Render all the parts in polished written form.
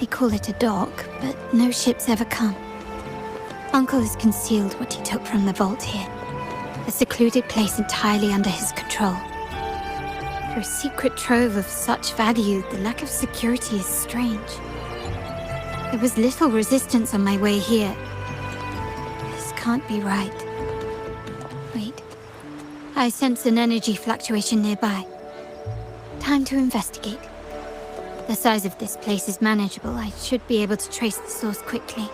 They call it a dock, but no ships ever come. Uncle has concealed what he took from the vault here. A secluded place entirely under his control. For a secret trove of such value, the lack of security is strange. There was little resistance on my way here. This can't be right. Wait. I sense an energy fluctuation nearby. Time to investigate. The size of this place is manageable. I should be able to trace the source quickly.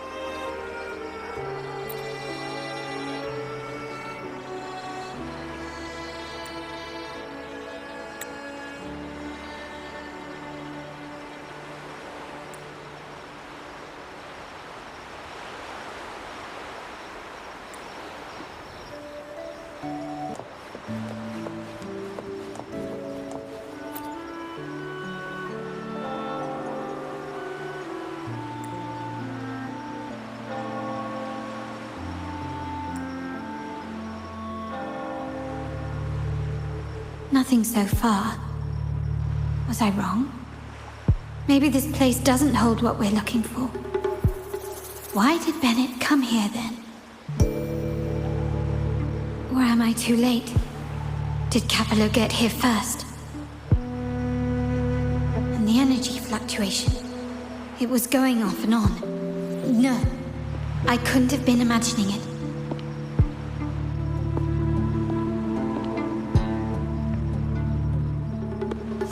Nothing so far. Was I wrong? Maybe this place doesn't hold what we're looking for. Why did Bennett come here then? Or am I too late? Did Capello get here first? And the energy fluctuation. It was going off and on. No, I couldn't have been imagining it.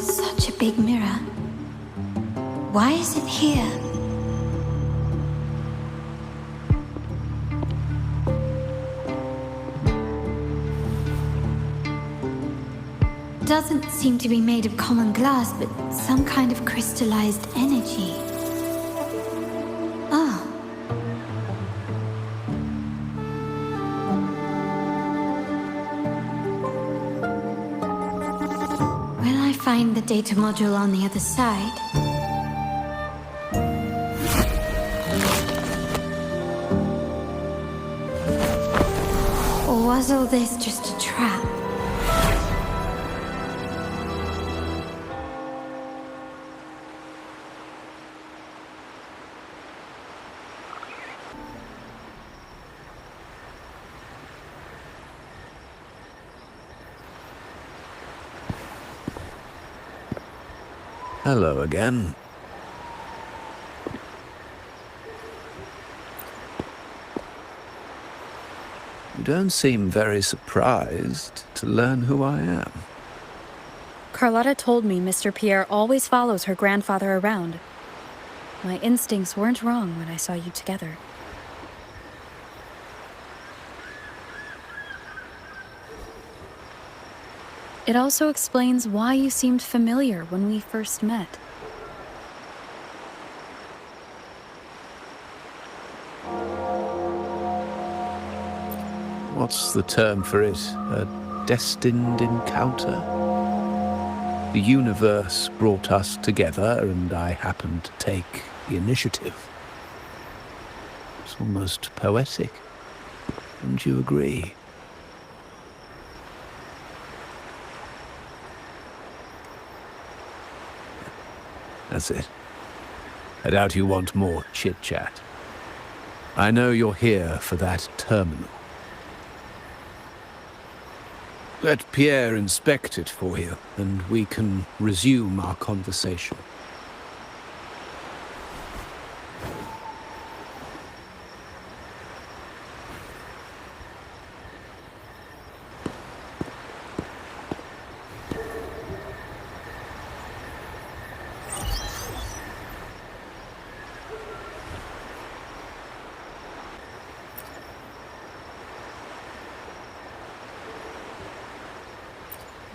Such a big mirror. Why is it here? Doesn't seem to be made of common glass, but some kind of crystallized energy. Oh. Will I find the data module on the other side? Or was all this just a trap? Hello again. You don't seem very surprised to learn who I am. Carlotta told me Mr. Pierre always follows her grandfather around. My instincts weren't wrong when I saw you together. It also explains why you seemed familiar when we first met. What's the term for it? A destined encounter? The universe brought us together, and I happened to take the initiative. It's almost poetic. Wouldn't you agree? That's it. I doubt you want more chit-chat. I know you're here for that terminal. Let Pierre inspect it for you, and we can resume our conversation.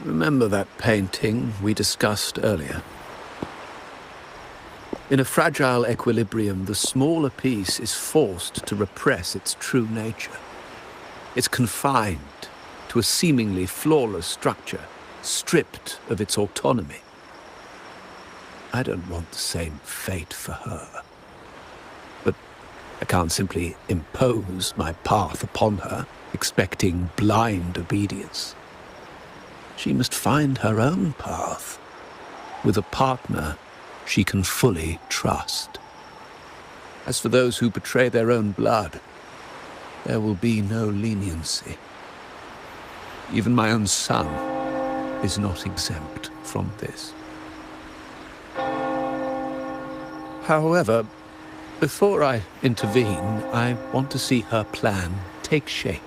Remember that painting we discussed earlier? In a fragile equilibrium, the smaller piece is forced to repress its true nature. It's confined to a seemingly flawless structure, stripped of its autonomy. I don't want the same fate for her. But I can't simply impose my path upon her, expecting blind obedience. She must find her own path, with a partner she can fully trust. As for those who betray their own blood, there will be no leniency. Even my own son is not exempt from this. However, before I intervene, I want to see her plan take shape.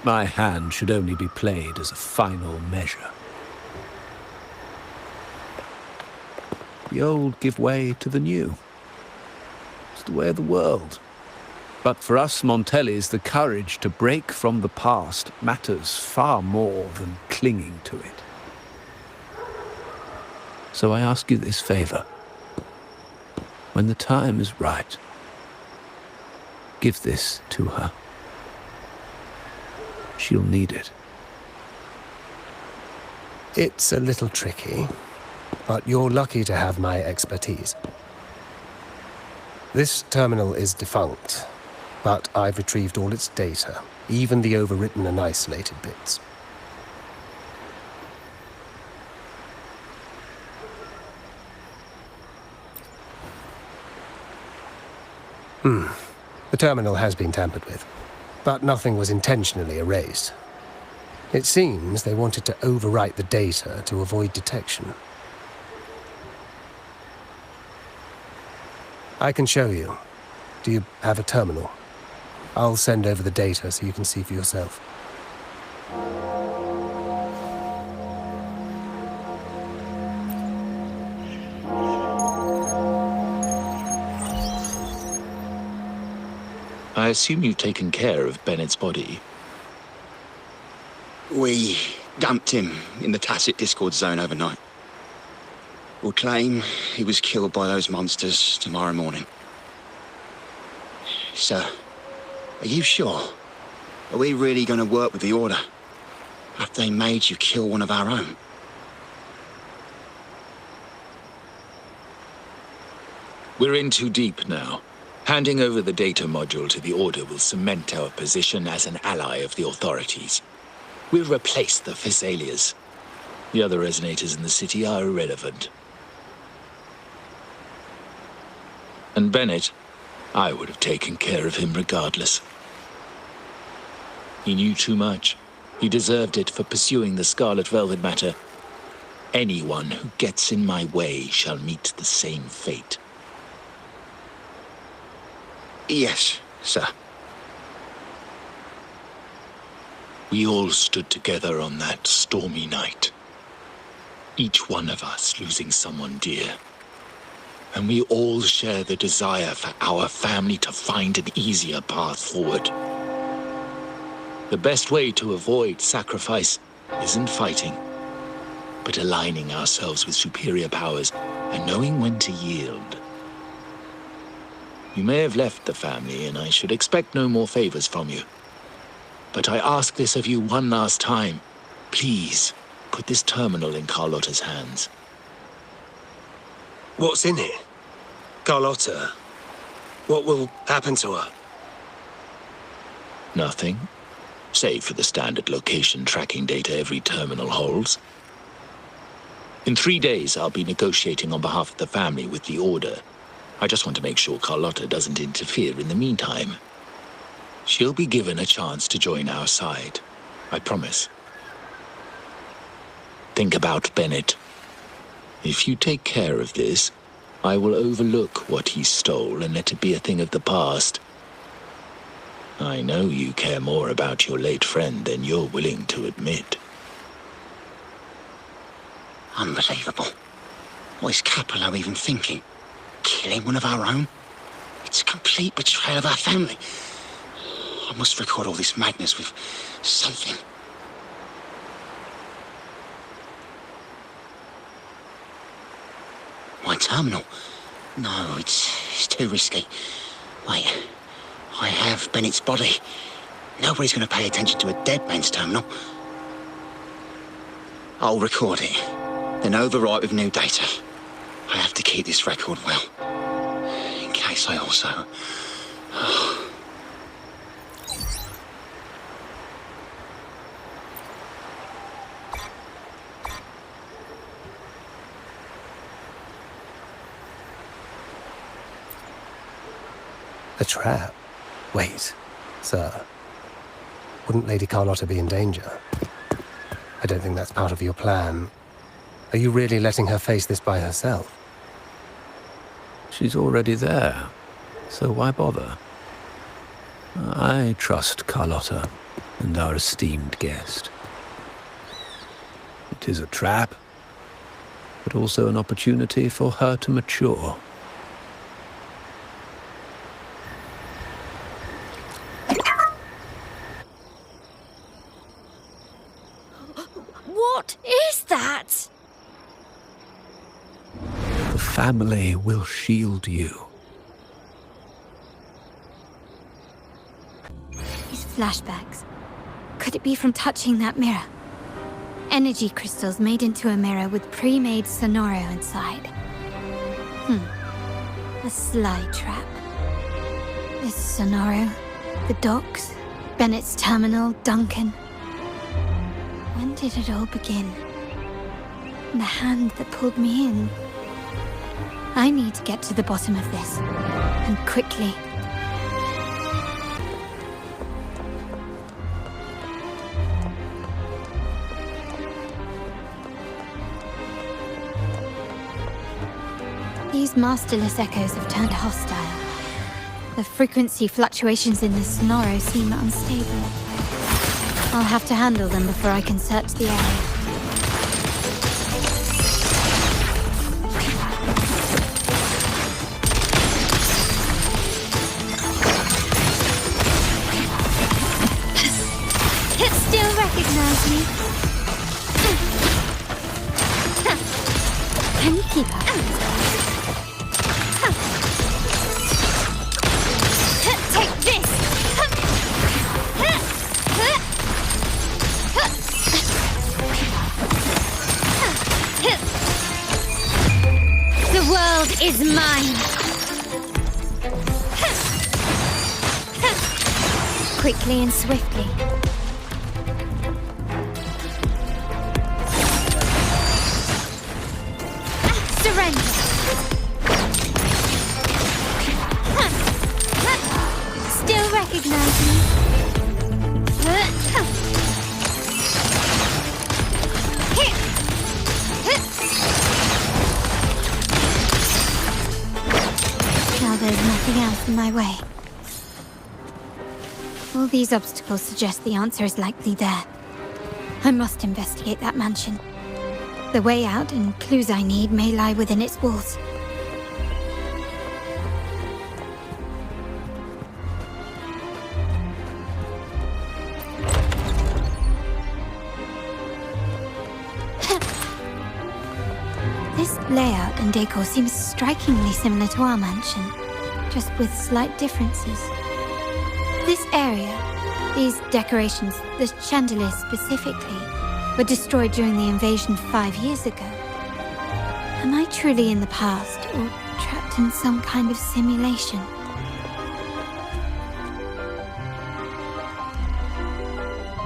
My hand should only be played as a final measure. The old give way to the new. It's the way of the world. But for us Montellis, the courage to break from the past matters far more than clinging to it. So I ask you this favor. When the time is right, give this to her. She'll need it. It's a little tricky, but you're lucky to have my expertise. This terminal is defunct, but I've retrieved all its data, even the overwritten and isolated bits. The terminal has been tampered with, but nothing was intentionally erased. It seems they wanted to overwrite the data to avoid detection. I can show you. Do you have a terminal? I'll send over the data so you can see for yourself. I assume you've taken care of Bennett's body. We dumped him in the tacit discord zone overnight. We'll claim he was killed by those monsters tomorrow morning. Sir, are you sure? Are we really going to work with the Order after they made you kill one of our own? We're in too deep now. Handing over the data module to the Order will cement our position as an ally of the authorities. We'll replace the Physalias. The other resonators in the city are irrelevant. And Bennett, I would have taken care of him regardless. He knew too much. He deserved it for pursuing the Scarlet Velvet matter. Anyone who gets in my way shall meet the same fate. Yes, sir. We all stood together on that stormy night. Each one of us losing someone dear. And we all share the desire for our family to find an easier path forward. The best way to avoid sacrifice isn't fighting, but aligning ourselves with superior powers and knowing when to yield. You may have left the family, and I should expect no more favors from you. But I ask this of you one last time. Please, put this terminal in Carlotta's hands. What's in it? Carlotta? What will happen to her? Nothing, save for the standard location tracking data every terminal holds. In 3 days, I'll be negotiating on behalf of the family with the Order. I just want to make sure Carlotta doesn't interfere in the meantime. She'll be given a chance to join our side. I promise. Think about Bennett. If you take care of this, I will overlook what he stole and let it be a thing of the past. I know you care more about your late friend than you're willing to admit. Unbelievable. What is Capello even thinking? Killing one of our own? It's a complete betrayal of our family. I must record all this madness with something. My terminal? No, it's too risky. Wait, I have Bennett's body. Nobody's going to pay attention to a dead man's terminal. I'll record it, then overwrite with new data. I have to keep this record well, in case I also... A trap? Wait, sir. Wouldn't Lady Carlotta be in danger? I don't think that's part of your plan. Are you really letting her face this by herself? She's already there, so why bother? I trust Carlotta and our esteemed guest. It is a trap, but also an opportunity for her to mature. What is that? The family will shield you. These flashbacks. Could it be from touching that mirror? Energy crystals made into a mirror with pre-made Sonoro inside. A sly trap. This Sonoro, the docks, Bennett's terminal, Duncan. When did it all begin? The hand that pulled me in. I need to get to the bottom of this, and quickly. These masterless echoes have turned hostile. The frequency fluctuations in the Sonoro seem unstable. I'll have to handle them before I can search the area. It still recognizes me. Can you keep up? Take this! The world is mine! Quickly and swiftly. Surrender! Still recognize me? Now there's nothing else in my way. All these obstacles suggest the answer is likely there. I must investigate that mansion. The way out and clues I need may lie within its walls. This layout and decor seems strikingly similar to our mansion, just with slight differences. This area, these decorations, the chandeliers specifically, were destroyed during the invasion 5 years ago. Am I truly in the past, or trapped in some kind of simulation?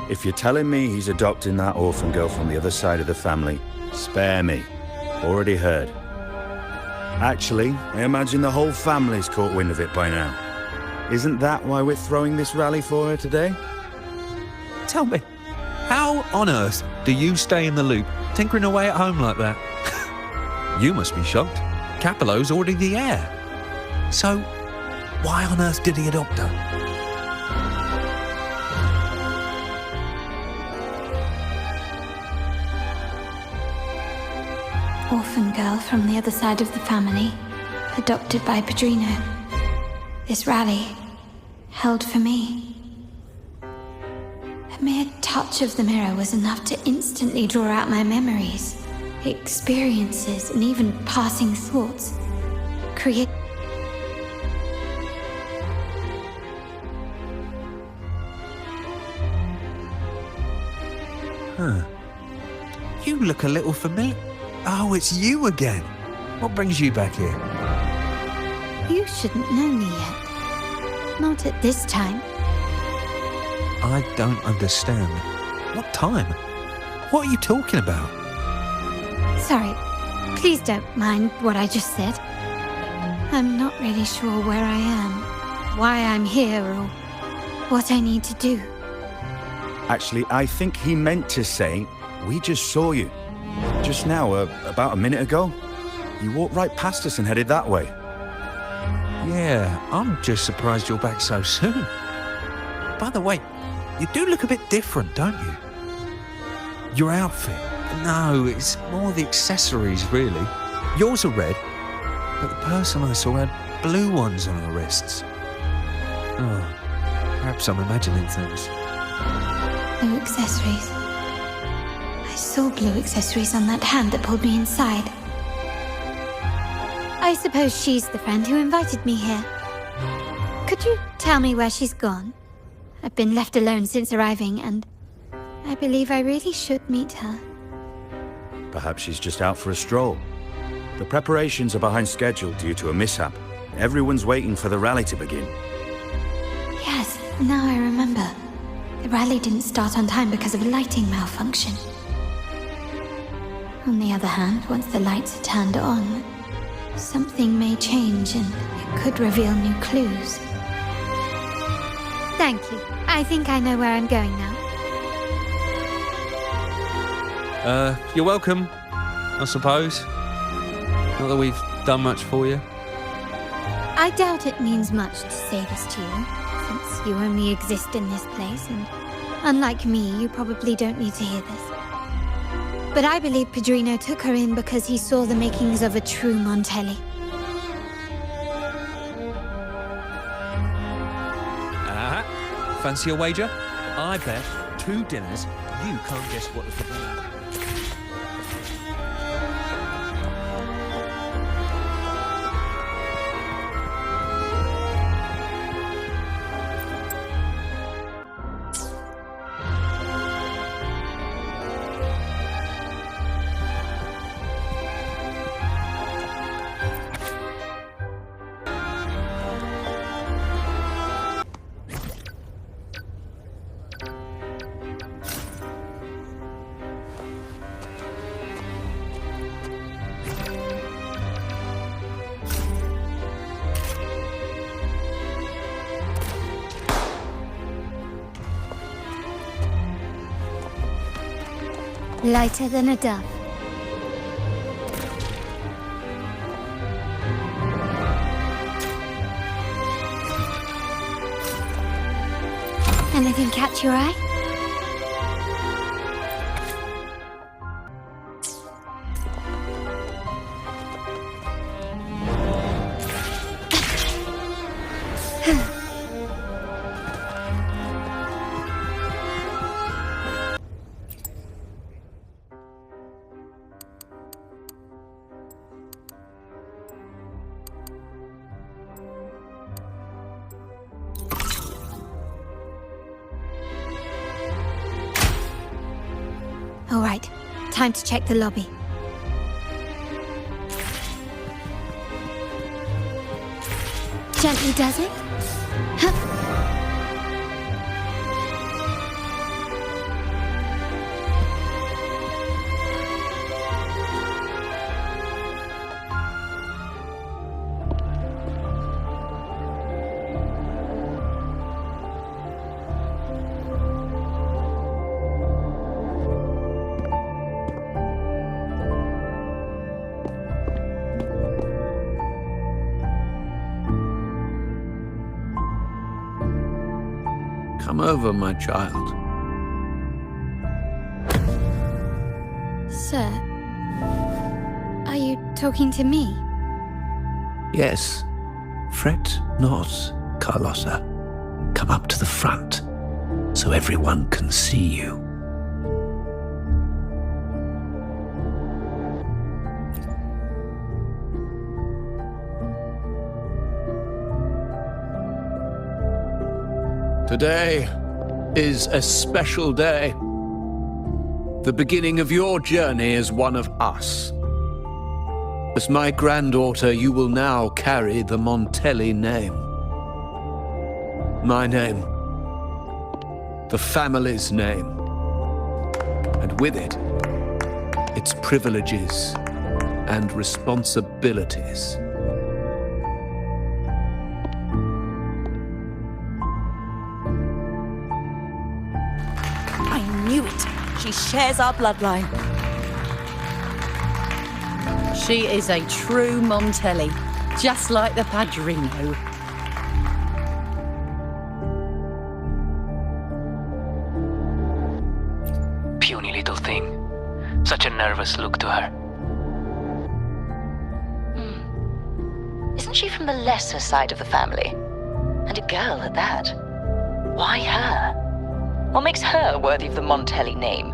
If you're telling me he's adopting that orphan girl from the other side of the family, spare me. Already heard. Actually, I imagine the whole family's caught wind of it by now. Isn't that why we're throwing this rally for her today? Tell me, how on earth do you stay in the loop, tinkering away at home like that? You must be shocked. Capello's already the heir. So, why on earth did he adopt her? Orphan girl from the other side of the family, adopted by Padrino. This rally, held for me. A mere touch of the mirror was enough to instantly draw out my memories, experiences, and even passing thoughts. Create... Huh. You look a little familiar. Oh, it's you again. What brings you back here? You shouldn't know me yet. Not at this time. I don't understand. What time? What are you talking about? Sorry. Please don't mind what I just said. I'm not really sure where I am. why I'm here or what I need to do. Actually, I think he meant to say, we just saw you. Just now, about a minute ago. You walked right past us and headed that way. Yeah, I'm just surprised you're back so soon. By the way, you do look a bit different, don't you? Your outfit. No, it's more the accessories, really. Yours are red, but the person I saw had blue ones on her wrists. Oh, perhaps I'm imagining things. Blue accessories. I saw blue accessories on that hand that pulled me inside. I suppose she's the friend who invited me here. Could you tell me where she's gone? I've been left alone since arriving, and I believe I really should meet her. Perhaps she's just out for a stroll. The preparations are behind schedule due to a mishap. Everyone's waiting for the rally to begin. Yes, now I remember. The rally didn't start on time because of a lighting malfunction. On the other hand, once the lights are turned on, something may change and it could reveal new clues. Thank you. I think I know where I'm going now. You're welcome, I suppose. Not that we've done much for you. I doubt it means much to say this to you, since you only exist in this place, and unlike me, you probably don't need to hear this. But I believe Pedrino took her in because he saw the makings of a true Montelli. Fancy a wager? I bet 2 dinners you can't guess what the fuck. Lighter than a dove. Anything catch your eye? All right, time to check the lobby. Gently does it? Huh. Come over, my child. Sir, are you talking to me? Yes. Fret not, Carlotta. Come up to the front, so everyone can see you. Today is a special day. The beginning of your journey as one of us. As my granddaughter, you will now carry the Montelli name. My name. The family's name. And with it, its privileges and responsibilities. shares our bloodline. She is a true Montelli, just like the Padrino. Puny little thing. Such a nervous look to her. Isn't she from the lesser side of the family? And a girl at that. Why her? What makes her worthy of the Montelli name?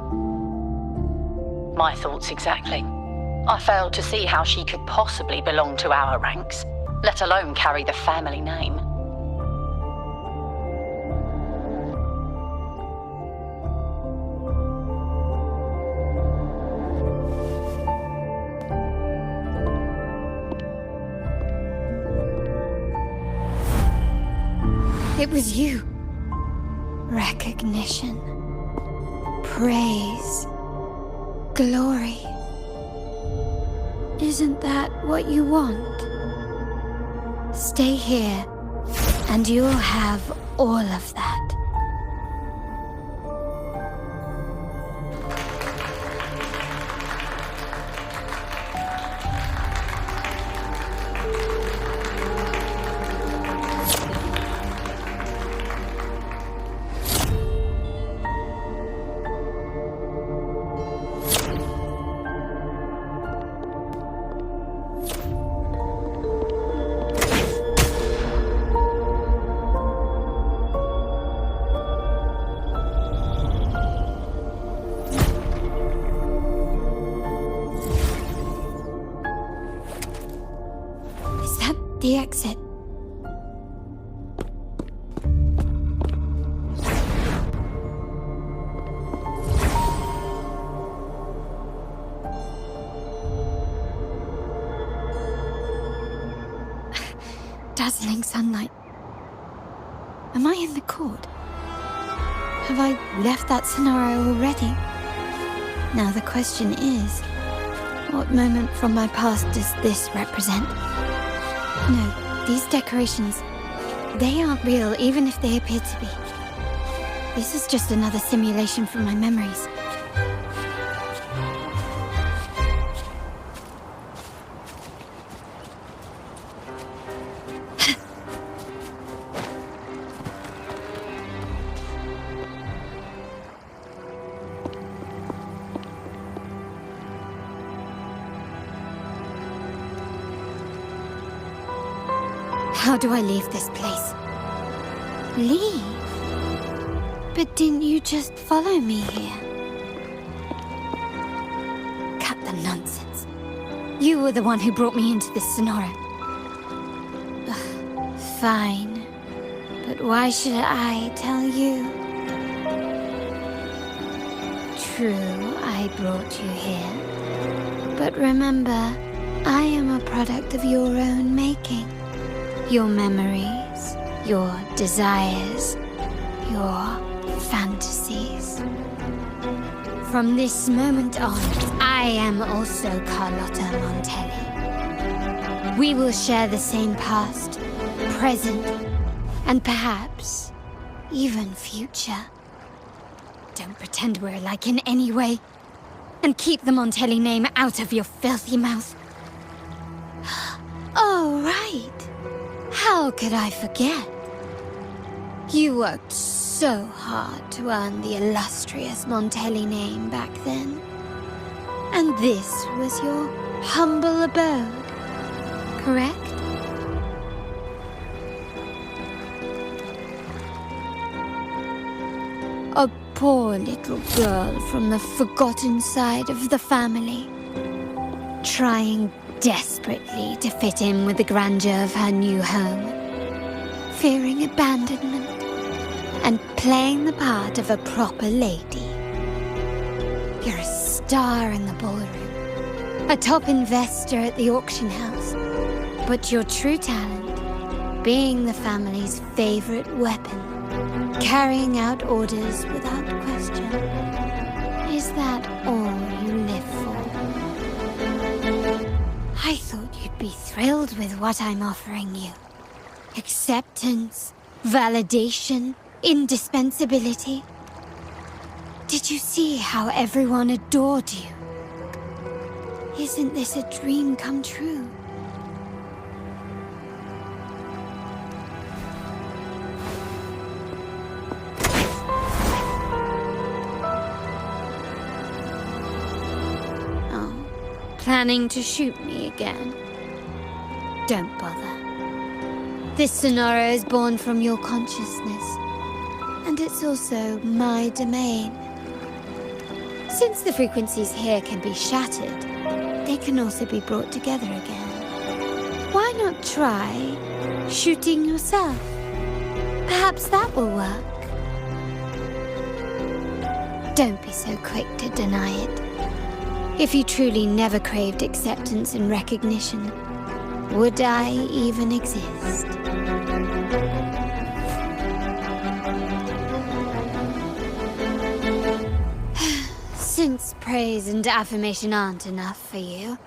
My thoughts exactly. I failed to see how she could possibly belong to our ranks, let alone carry the family name. It was you. Recognition. Praise. Glory. Isn't that what you want? Stay here, and you'll have all of that. The exit. Dazzling sunlight. Am I in the court? Have I left that scenario already? Now the question is, what moment from my past does this represent? No, these decorations, they aren't real, even if they appear to be. This is just another simulation from my memories. How do I leave this place? Leave? But didn't you just follow me here? Cut the nonsense. You were the one who brought me into this scenario. Ugh, fine. But why should I tell you? True, I brought you here. But remember, I am a product of your own making. Your memories, your desires, your fantasies. From this moment on, I am also Carlotta Montelli. We will share the same past, present, and perhaps even future. Don't pretend we're alike in any way, and keep the Montelli name out of your filthy mouth. Oh, right. How could I forget? You worked so hard to earn the illustrious Montelli name back then. And this was your humble abode, correct? A poor little girl from the forgotten side of the family, trying desperately to fit in with the grandeur of her new home, fearing abandonment, and playing the part of a proper lady. You're a star in the ballroom, a top investor at the auction house, but your true talent, being the family's favorite weapon, carrying out orders without question. Is that all you live for? I thought you'd be thrilled with what I'm offering you. Acceptance, validation, indispensability. Did you see how everyone adored you? Isn't this a dream come true? Oh, planning to shoot me again? Don't bother. This scenario is born from your consciousness, and it's also my domain. Since the frequencies here can be shattered, they can also be brought together again. Why not try shooting yourself? Perhaps that will work. Don't be so quick to deny it. If you truly never craved acceptance and recognition, would I even exist? Since praise and affirmation aren't enough for you,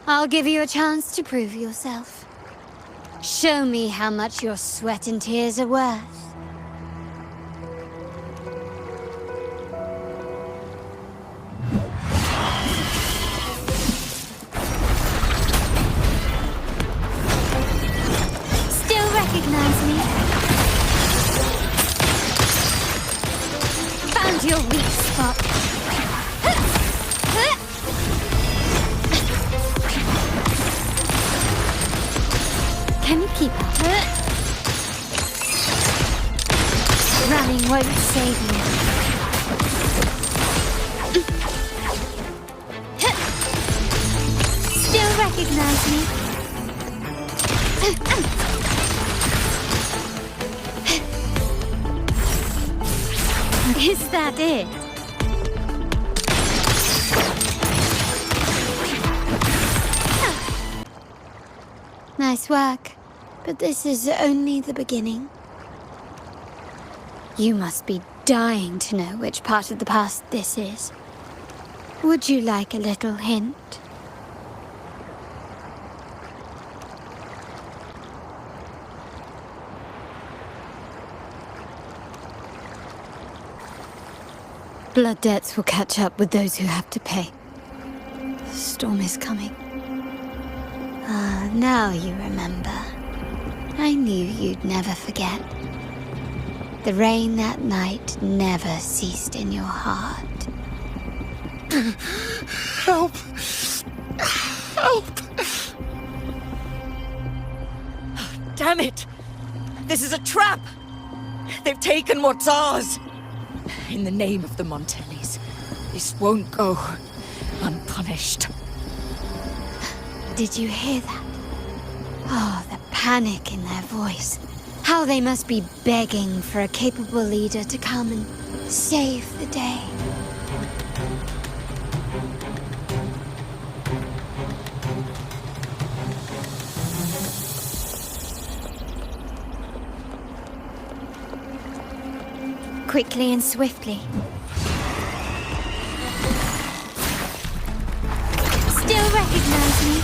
I'll give you a chance to prove yourself. Show me how much your sweat and tears are worth. Still recognize me? Found your weak spot. Can you keep up? Running won't save you. Still recognize me? Is that it? Nice work. But this is only the beginning. You must be dying to know which part of the past this is. Would you like a little hint? Blood debts will catch up with those who have to pay. The storm is coming. Ah, now you remember. I knew you'd never forget. The rain that night never ceased in your heart. Help! Help! Damn it! This is a trap! They've taken what's ours! In the name of the Montellis, this won't go unpunished. Did you hear that? Oh, the panic in their voice. How they must be begging for a capable leader to come and save the day. Quickly and swiftly. Still recognize me?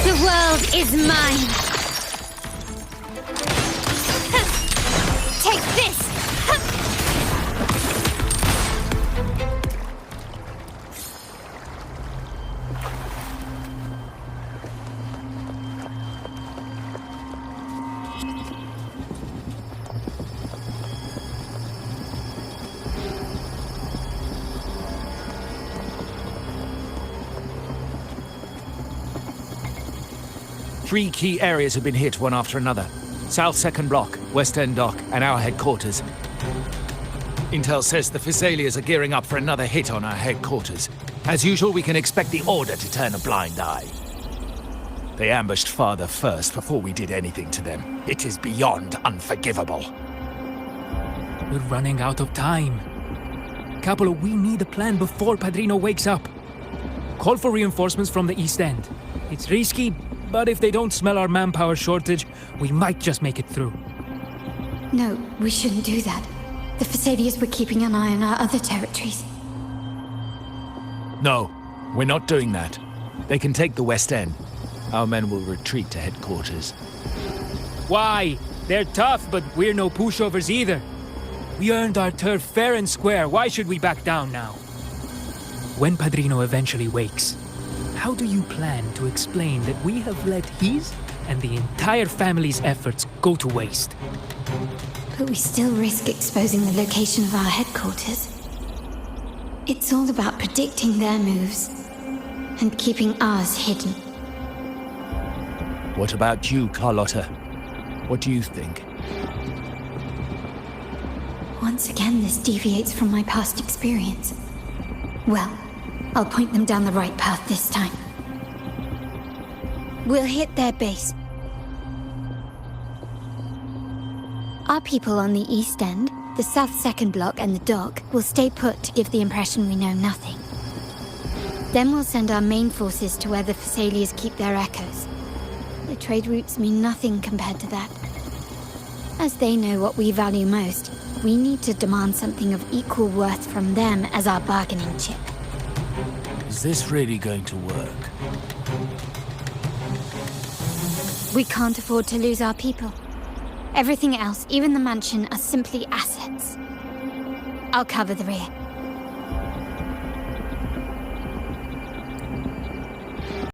The world is mine! Take this! Three key areas have been hit one after another. South 2nd Block, West End Dock, and our headquarters. Intel says the Thessalians are gearing up for another hit on our headquarters. As usual, we can expect the Order to turn a blind eye. They ambushed Father first before we did anything to them. It is beyond unforgivable. We're running out of time. Capolo, we need a plan before Padrino wakes up. Call for reinforcements from the East End. It's risky, but if they don't smell our manpower shortage, we might just make it through. No, we shouldn't do that. The Thessalians were keeping an eye on our other territories. No, we're not doing that. They can take the West End. Our men will retreat to headquarters. Why? They're tough, but we're no pushovers either. We earned our turf fair and square. Why should we back down now? When Padrino eventually wakes, how do you plan to explain that we have let his and the entire family's efforts go to waste? But we still risk exposing the location of our headquarters. It's all about predicting their moves and keeping ours hidden. What about you, Carlotta? What do you think? Once again, this deviates from my past experience. Well, I'll point them down the right path this time. We'll hit their base. Our people on the East End, the South Second Block and the dock will stay put to give the impression we know nothing. Then we'll send our main forces to where the Thessalians keep their echoes. The trade routes mean nothing compared to that. As they know what we value most, we need to demand something of equal worth from them as our bargaining chip. Is this really going to work? We can't afford to lose our people. Everything else, even the mansion, are simply assets. I'll cover the rear.